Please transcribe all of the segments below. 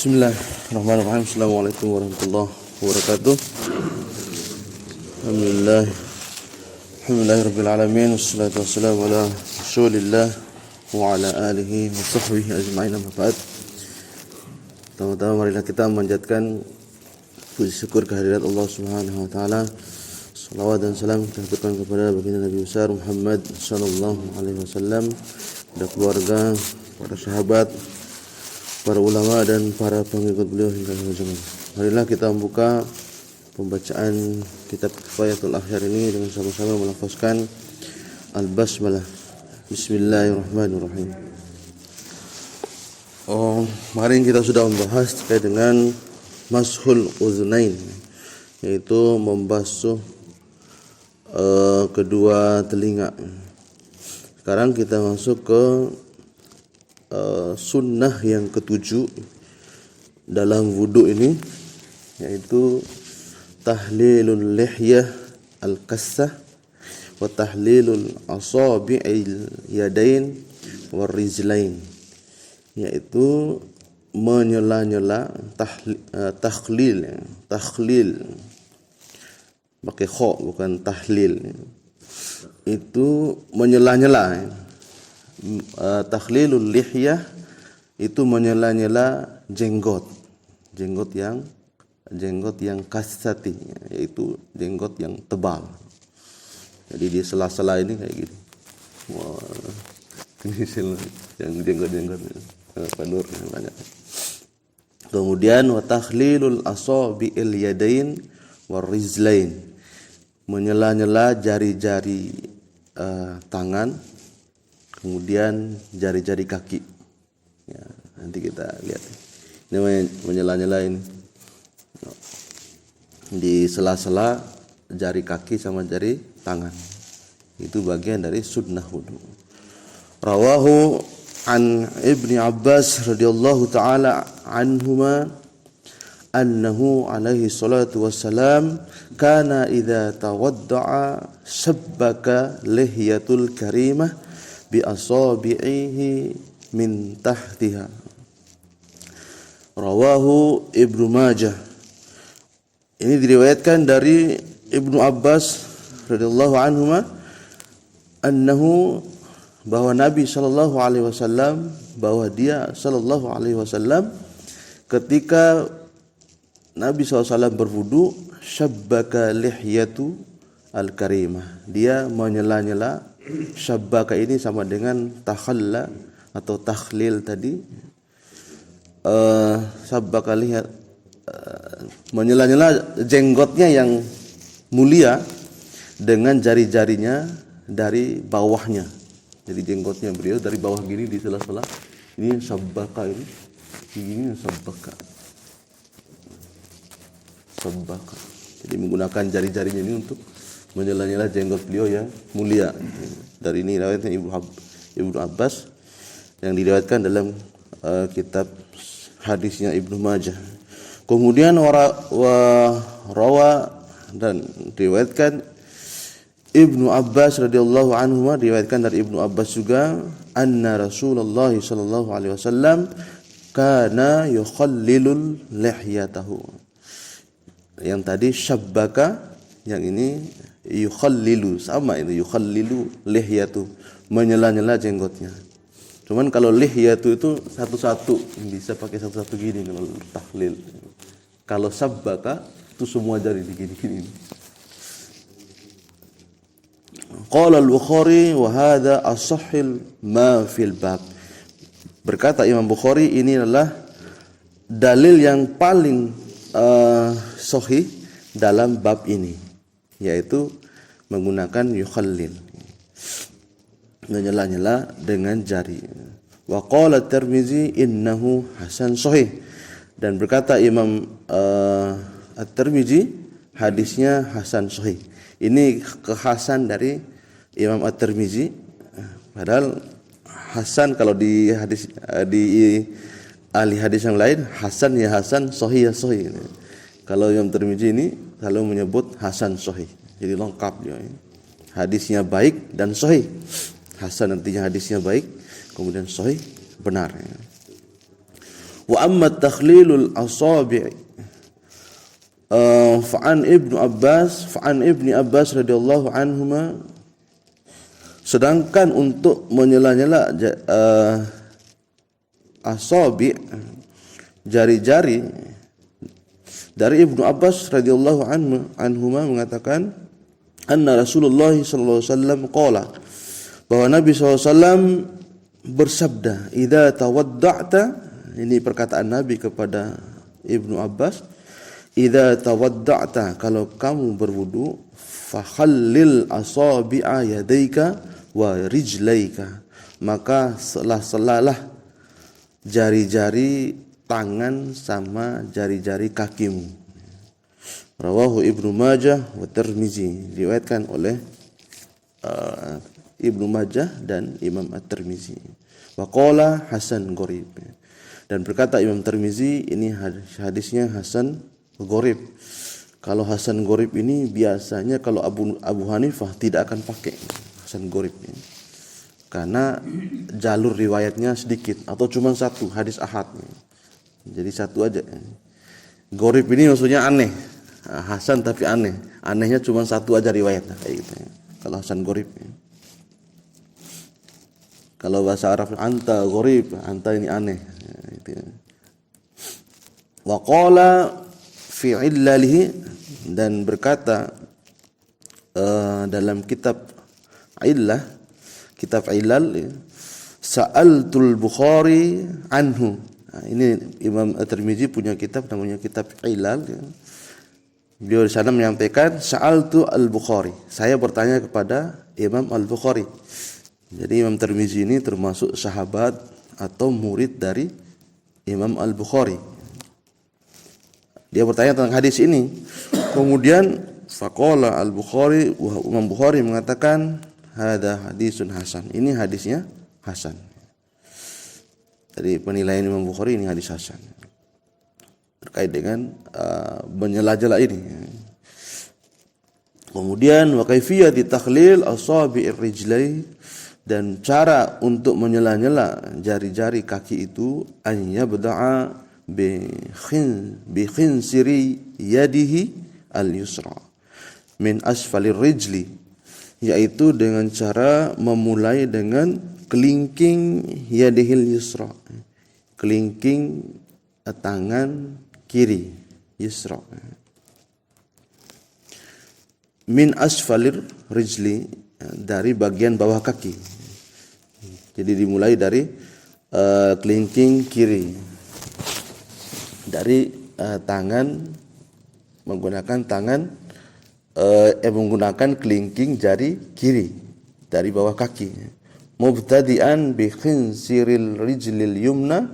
Bismillahirrahmanirrahim. Assalamualaikum warahmatullahi wabarakatuh. Alhamdulillahirabbil alamin wassalatu wassalamu ala Rasulillah wa ala alihi wa sahbihi ajma'in. Amma ba'd. Pertama-tama marilah kita memanjatkan puji syukur kehadirat Allah Subhanahu wa taala. Salawat dan salam kita aturkan kepada baginda Nabi besar Muhammad sallallahu alaihi wasallam, dan keluarga, para sahabat, para ulama dan para pengikut beliau hingga akhir zaman. Marilah kita membuka pembacaan kitab Kifayatul Akhyar ini dengan sama-sama melafazkan al-basmalah. Bismillahirrahmanirrahim. Kemarin kita sudah membahas terkait dengan mashul uznain, yaitu membasuh kedua telinga. Sekarang kita masuk ke sunnah yang ketujuh dalam wudu ini, yaitu tahlilul lihyah al-kassah wa tahlilul asabi'il yadain wa rizlain, yaitu menyela-nyela, takhlil pakai kha bukan tahlil, itu menyela-nyela. Takhlilul lihyah itu menyela-nyela jenggot yang kasati, yaitu jenggot yang tebal. Jadi di sela-sela ini kayak gini. Wah, ini yang jenggot panur banyak. Kemudian wa takhlilul asabi'il yadain warizlain, menyela-nyela jari-jari tangan, kemudian jari-jari kaki. Ya, nanti kita lihat. Ini menyela-nyela ini di sela-sela jari kaki sama jari tangan. Itu bagian dari sunnah wudu. Rawahu an Ibni Abbas radhiyallahu taala anhuma annahu alaihi salatu wassalam kana idza tawadda'a sabbaka lihyatul karimah bi asabi'ihi min tahtiha. Rawahu Ibnu Majah. Ini diriwayatkan dari Ibnu Abbas radhiyallahu anhuma annahu, bahwa Nabi sallallahu alaihi wasallam, bahwa dia sallallahu alaihi wasallam ketika Nabi SAW berwudu, syabbaka lihyatu al-karimah, dia menyela-nyela. Syabbaka ini sama dengan takhalla atau takhlil tadi. Syabbaka lihat menyela-nyela jenggotnya yang mulia dengan jari-jarinya dari bawahnya. Jadi jenggotnya beliau dari bawah gini di sela-sela. Ini syabbaka, ini syabbaka. Jadi menggunakan jari-jarinya ini untuk menyela-nyela jenggot beliau yang mulia. Dari ini riwayatnya Ibnu Abbas yang diriwayatkan dalam kitab hadisnya Ibnu Majah. Kemudian rawa dan diriwayatkan Ibnu Abbas radhiyallahu anhu, diriwayatkan dari Ibnu Abbas juga, anna Rasulullah sallallahu alaihi wasallam kana yukhallilul lihyatahu. Yang tadi syabbaka, yang ini yukhallilu, sama itu yukhallilu lihyatu, menyela-nyela jenggotnya. Cuman kalau lihyatu itu satu-satu, bisa pakai satu-satu gini kalau tahlil. Kalau sabbaka itu semua jari digini-gini. Qala al-Bukhari wa hadha as-sahih ma fil bab. Berkata Imam Bukhari, ini adalah dalil yang paling sahih dalam bab ini, yaitu menggunakan yukhallil, menyela-nyela dengan jari. Wa qala at-Tirmizi innahu hasan sahih, dan berkata Imam at-Tirmizi hadisnya hasan sahih. Ini kekhasan dari Imam at-Tirmizi. Padahal hasan kalau di hadis di ahli hadis yang lain, hasan ya hasan, sahih ya sahih. Kalau Imam Tirmizi ini selalu menyebut hasan sahih. Jadi lengkap dia. Hadisnya baik dan sahih. Hasan artinya hadisnya baik, kemudian sahih benar. Wa amma takhlilul asabi' fa'an ibni Abbas radhiyallahu anhuma, sedangkan untuk menyela-nyela asabi' jari-jari dari Ibnu Abbas radhiyallahu anhuma mengatakan anna Rasulullah sallallahu alaihi wasallam qala, bahwa Nabi SAW bersabda, idza tawadda'ta, ini perkataan Nabi kepada Ibnu Abbas, idza tawadda'ta, kalau kamu berwudu, fakhallil asabi'a yadaika wa rijlaika, maka sela-selalah jari-jari tangan sama jari-jari kakimu. Rawahu Ibnu Majah wa Tirmizi, diriwayatkan oleh Ibnu Majah dan Imam At-Tirmizi. Wa qala hasan gharib, dan berkata Imam Tirmizi, ini hadisnya hasan gharib. Kalau hasan gharib ini biasanya kalau Abu Hanifah tidak akan pakai hasan gharib ini, karena jalur riwayatnya sedikit atau cuma satu, hadis ahad. Jadi satu aja. Gharib ini maksudnya aneh, hasan tapi aneh. Anehnya cuma satu aja riwayatnya kayak gitu. Kalau hasan gharib. Kalau bahasa Arab anta gharib, anta ini aneh. Wa qala fi illalihi, dan berkata dalam kitab illah, kitab ilal, sa'altul Bukhari anhu. Nah, ini Imam At-Tirmizi punya kitab namanya kitab ilal. Beliau di sana menyampaikan sa'altu al-Bukhari, saya bertanya kepada Imam al-Bukhari. Jadi Imam Tirmizi ini termasuk sahabat atau murid dari Imam al-Bukhari. Dia bertanya tentang hadis ini. Kemudian faqala al-Bukhari, Imam Bukhari mengatakan hadza hadisun hasan, ini hadisnya hasan. Dari penilaian Imam Bukhari, ini hadis hasan terkait dengan menyela-jela ini. Kemudian wa kaifiyati takhlil asabi'ir rijlai, dan cara untuk menyela-nyela jari-jari kaki itu, an yabda'a bi khinsiri yadihi al-yusra min asfalir rijli, yaitu dengan cara memulai dengan kelingking yadihil yusra, kelingking tangan kiri yusra, min asfalir rijli, dari bagian bawah kaki. Jadi dimulai dari kelingking kiri, dari tangan, menggunakan tangan menggunakan kelingking jari kiri dari bawah kaki. Mubtadi'an bi khinsiril rijlil yumna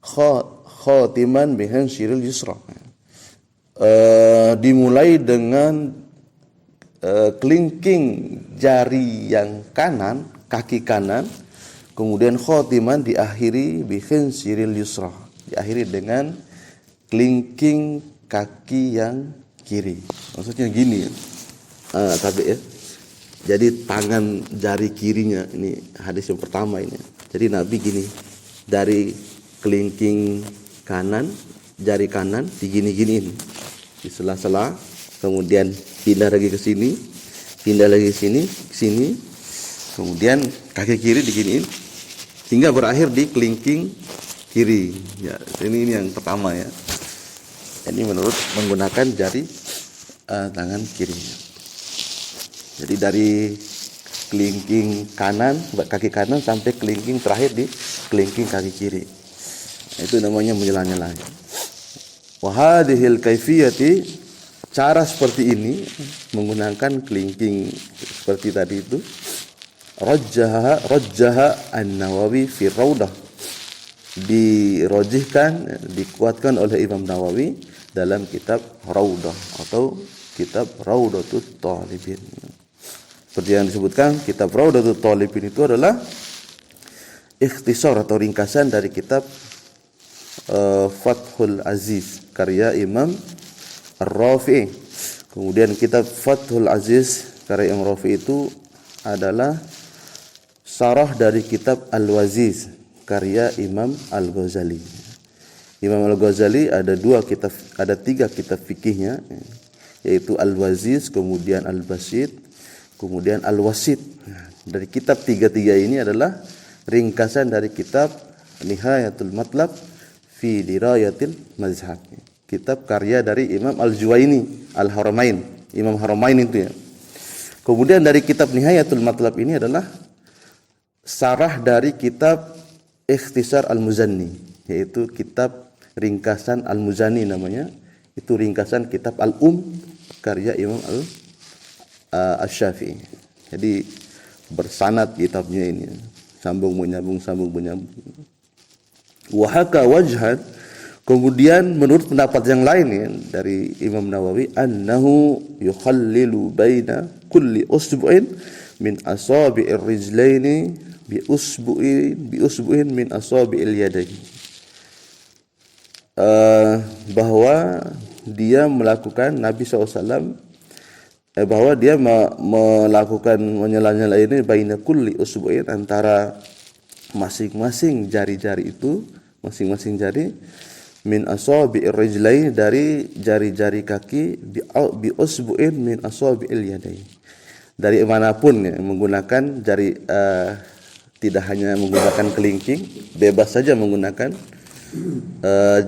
khatiman bi khinsiril yusra. Dimulai dengan kelingking jari yang kanan, kaki kanan, kemudian khatiman diakhiri bi khinsiril yusra, diakhiri dengan kelingking kaki yang kiri. Maksudnya gini ya. Tapi ya. Jadi tangan jari kirinya, ini hadis yang pertama ini. Jadi Nabi gini, dari kelingking kanan, jari kanan digini-giniin di sela-sela, kemudian pindah lagi ke sini, pindah lagi ke sini, kemudian kaki kiri diginiin hingga berakhir di kelingking kiri. Ya, ini yang pertama ya. Ini menurut menggunakan jari tangan kirinya. Jadi dari kelingking kanan, kaki kanan sampai kelingking terakhir di kelingking kaki kiri. Itu namanya menyela-nyela. Wa hadhil kaifiyati, cara seperti ini menggunakan kelingking seperti tadi itu, rajjaha an-Nawawi fi Raudah, dirojihkan, dikuatkan oleh Imam Nawawi dalam kitab Raudah atau kitab Raudatut Talibin. Seperti yang disebutkan, kitab Raudatut Talibin itu adalah ikhtisar atau ringkasan dari kitab Fathul Aziz karya Imam Ar-Rafi'i. Kemudian kitab Fathul Aziz karya Imam Ar-Rafi'i itu adalah sarah dari kitab Al-Waziz karya Imam Al-Ghazali. Imam Al-Ghazali ada 3 kitab fikihnya, yaitu Al-Waziz, kemudian Al-Basit, kemudian Al-Wasit. Dari kitab 3 ini adalah ringkasan dari kitab Nihayatul Matlab fi Dirayatil Mazhab. Kitab karya dari Imam Al-Juwaini, Al-Haramain, Imam Haramain itu ya. Kemudian dari kitab Nihayatul Matlab ini adalah sarah dari kitab Ikhtisar Al-Muzanni, yaitu kitab ringkasan Al-Muzanni namanya. Itu ringkasan kitab karya Imam Al-Syafi'i. Jadi bersanad kitabnya ini, sambung menyambung. Wahaka wajhan, kemudian menurut pendapat yang lain ya, dari Imam Nawawi, annahu yukhallilu baina kulli usbu'in min asabi'ir rijlaini bi usbu'in min asabi'il yadaini. Bahwa dia melakukan Nabi SAW bahwa dia melakukan menyela-nyela ini baina kulli usbu'in, antara masing-masing jari-jari itu, masing-masing jari, min asabi'ir rijlain, dari jari-jari kaki, bi usbu'in min asabi'il yadain, dari manapun ya, menggunakan jari, tidak hanya menggunakan kelingking, bebas saja menggunakan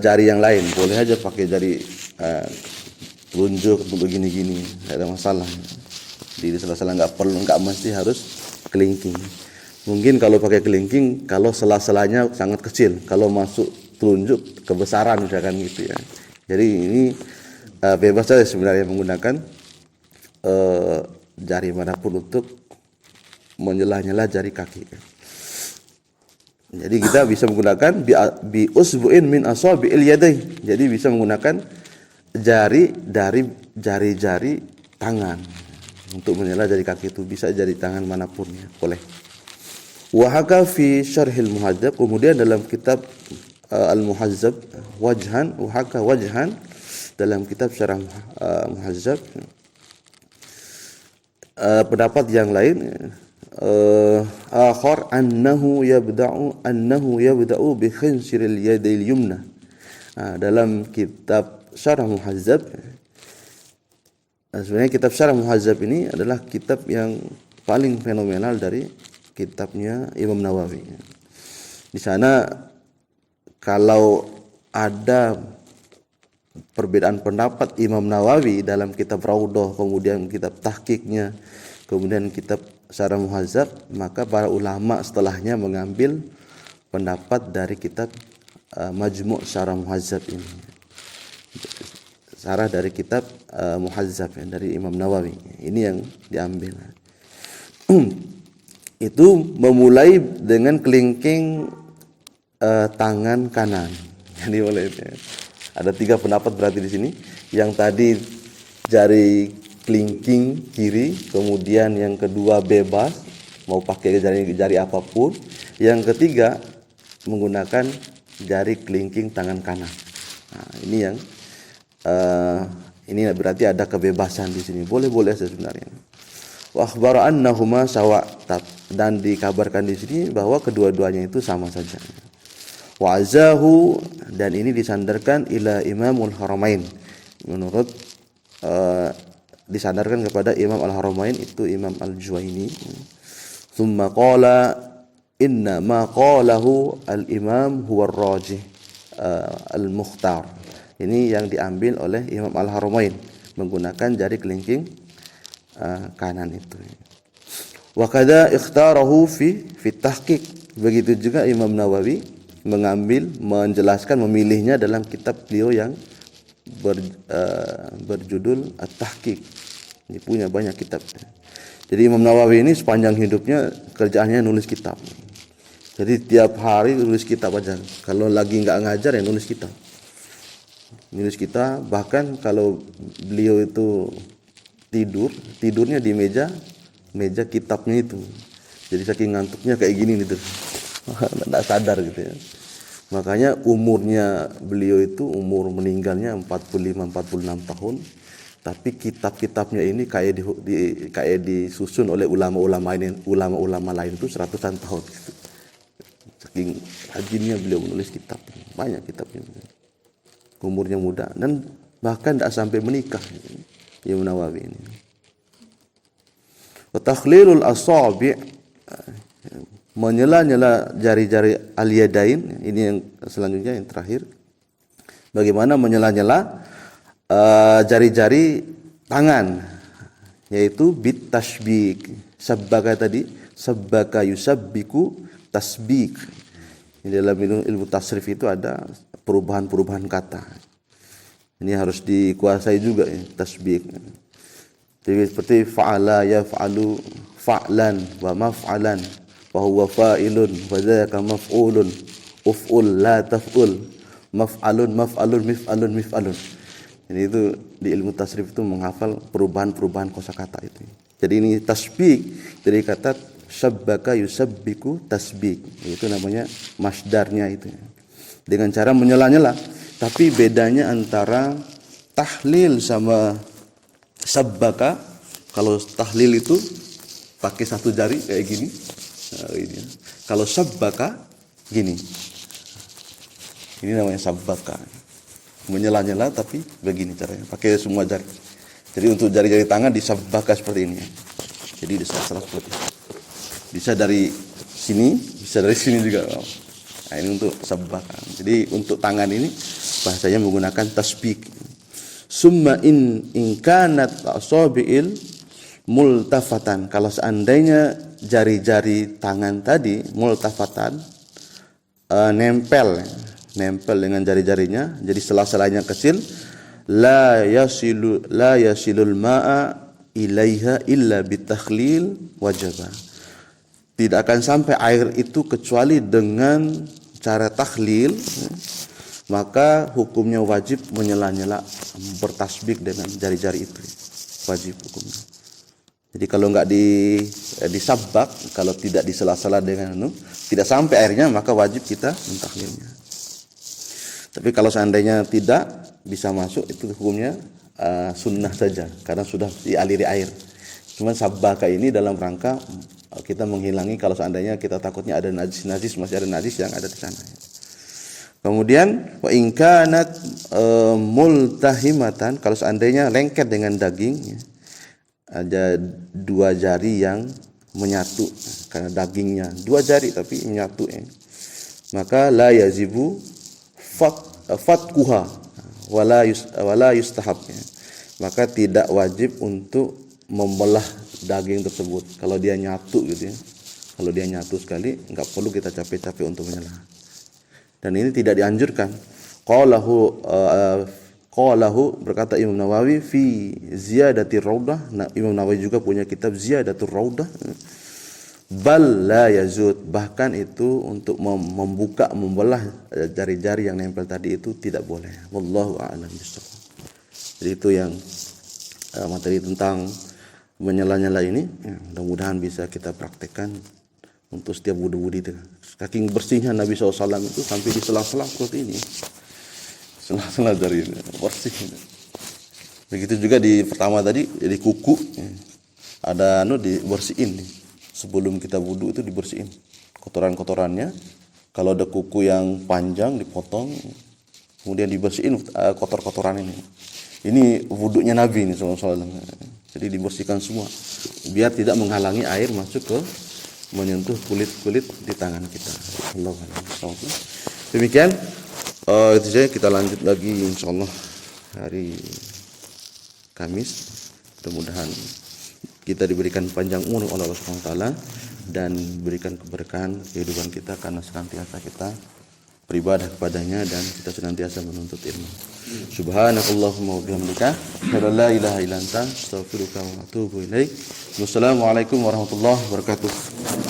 jari yang lain, boleh aja pakai jari telunjuk untuk gini-gini, tidak ada masalah. Di sela-sela nggak mesti harus kelingking. Mungkin kalau pakai kelingking, kalau sela-selanya sangat kecil, kalau masuk telunjuk kebesaran misalkan gitu ya. Jadi ini bebas saja sebenarnya menggunakan jari manapun untuk menyela-nyela jari kaki. Jadi kita bisa menggunakan bi usbu'in min asabi'il yadain. Jadi bisa menggunakan jari dari jari-jari tangan untuk menyela jari kaki, itu bisa jari tangan manapun ya, boleh. Wa haka fi syarhil muhadzab, kemudian dalam kitab al-muhadzab wajhan, wa haka wajhan, dalam kitab syarah muhadzab pendapat yang lain, akhar annahu yabda'u bi khinsiril yadil yumna. Dalam kitab Syarah Muhadzab, sebenarnya kitab Syarah Muhadzab ini adalah kitab yang paling fenomenal dari kitabnya Imam Nawawi. Di sana kalau ada perbedaan pendapat Imam Nawawi dalam kitab Raudhah, kemudian kitab tahqiqnya, kemudian kitab Syarah Muhadzab, maka para ulama setelahnya mengambil pendapat dari kitab Majmu' Syarah Muhadzab ini. Sarah dari kitab Muhadzab ya, dari Imam Nawawi. Ini yang diambil. Itu memulai dengan kelingking tangan kanan. Jadi boleh ya. Ada 3 pendapat berarti di sini. Yang tadi jari kelingking kiri, kemudian yang kedua bebas, mau pakai jari apapun. Yang ketiga menggunakan jari kelingking tangan kanan. Nah, ini yang ini berarti ada kebebasan di sini. Boleh-boleh sebenarnya. Wa akhbara annahuma sawa, dan dikabarkan di sini bahwa kedua-duanya itu sama saja. Wa azahu, dan ini disandarkan ila Imamul Haramain. Menurut disandarkan kepada Imam Al-Haramain, itu Imam Al-Juwaini. Tsumma qala inna ma qalahu al-imam huwa ar-rajih al-mukhtar. Ini yang diambil oleh Imam Al-Haramain, menggunakan jari kelingking kanan itu. Wa kadza ikhtarahu fi tahqiq. Begitu juga Imam Nawawi menjelaskan, memilihnya dalam kitab beliau yang berjudul At-Tahqiq. Ini punya banyak kitab. Jadi Imam Nawawi ini sepanjang hidupnya kerjaannya nulis kitab. Jadi tiap hari nulis kitab aja. Kalau lagi nggak ngajar ya nulis kitab. Nulis kita, bahkan kalau beliau itu tidurnya di meja kitabnya itu. Jadi saking ngantuknya kayak gini gitu, tidak sadar gitu ya. Makanya umurnya beliau itu, umur meninggalnya 45-46 tahun, tapi kitab-kitabnya ini kayak disusun oleh ulama-ulama lain itu 100-an tahun gitu. Saking rajinnya beliau menulis kitab, banyak kitabnya. umurnya muda dan bahkan tidak sampai menikah. Imam Nawawi ini. Wa takhlilul asabi', menyela-nyela jari-jari al-yadain, ini yang selanjutnya yang terakhir. Bagaimana menyela-nyela jari-jari tangan, yaitu bit tasbik. Sabbaka tadi, sabbaka yusabbiku tasbik. Di dalam ilmu tasrif itu ada perubahan-perubahan kata. Ini harus dikuasai juga ya, tasbik. Jadi seperti fa'ala yaf'alu fa'lan wa maf'alan wa huwa fa'ilun wa dzaka maf'ulun uf'ul la taf'ul maf'alun maf'alun mif'alun mif'alun. Jadi itu di ilmu tasrif itu menghafal perubahan-perubahan kosakata itu. Jadi ini tasbik dari kata sabbaka yusabbiku tasbik. Itu namanya masdarnya itu. Dengan cara menyela-nyela. Tapi bedanya antara tahlil sama sabbaka, kalau tahlil itu pakai satu jari kayak gini. Nah, ini. Kalau sabbaka gini. Ini namanya sabbaka. Menyela-nyela tapi begini caranya, pakai semua jari. Jadi untuk jari-jari tangan disabbaka seperti ini. Jadi disela-sela seperti ini. Bisa dari sini, bisa dari sini juga. Nah, ini untuk sabbaka. Jadi untuk tangan ini bahasanya menggunakan tasbik. Summa in kanat asabi'il multafatan. Kalau seandainya jari-jari tangan tadi multafatan, nempel dengan jari-jarinya, jadi sela-selanya kecil, la yasilul ma'a ilaiha illa bitakhlil wajaba. Tidak akan sampai air itu kecuali dengan cara takhlil, maka hukumnya wajib menyela-nyela, bertasbik dengan jari-jari itu, wajib hukumnya. Jadi kalau enggak disabbak, kalau tidak disela-sela dengan tidak sampai airnya, maka wajib kita mentahlilnya. Tapi kalau seandainya tidak bisa masuk, itu hukumnya sunnah saja, karena sudah dialiri air. Cuma sabbaka ini dalam rangka kita menghilangi kalau seandainya kita takutnya ada najis, masih ada najis yang ada di sana. Kemudian wa in kanat multahimatan, kalau seandainya lengket dengan daging, ya, ada dua jari yang menyatu karena dagingnya dua jari tapi menyatu, ya. Maka la yazibu fatkuha wala yustahab, ya. Maka tidak wajib untuk membelah daging tersebut kalau dia nyatu gitu ya. Kalau dia nyatu sekali, enggak perlu kita capek-capek untuk menyelah. Dan ini tidak dianjurkan. Qalahu berkata Imam Nawawi fi ziyadatir raudah. Nah, Imam Nawawi juga punya kitab Ziyadatur Raudah. Bal la yazud, bahkan itu untuk membelah jari-jari yang nempel tadi itu tidak boleh. Wallahu a'lam bishawab. Jadi itu yang materi tentang menyela-nyela ini, ya, mudah-mudahan bisa kita praktekkan untuk setiap wudu-wudu itu. Saking bersihnya Nabi SAW itu sampai di sela-sela seperti ini, sela-sela dari bersih. Begitu juga di pertama tadi, jadi kuku, ya, ada dibersihin nih. Sebelum kita wudu itu dibersihin kotoran-kotorannya. Kalau ada kuku yang panjang dipotong, kemudian dibersihin kotor-kotoran ini. Ini wudunya Nabi ini SAW. Jadi dibersihkan semua biar tidak menghalangi air masuk ke menyentuh kulit-kulit di tangan kita. Allahu. Demikian itu saja, kita lanjut lagi insyaallah hari Kamis. Mudah-mudahan kita diberikan panjang umur oleh Allah Subhanahu wa taala dan berikan keberkahan kehidupan kita karena senantiasa kita beribadah kepadanya dan kita senantiasa menuntut ilmu. Subhanakallahumma wa bihamdika asyhadu an la ilaha illa anta astaghfiruka wa atubu ilaik. Wassalamualaikum warahmatullahi wabarakatuh.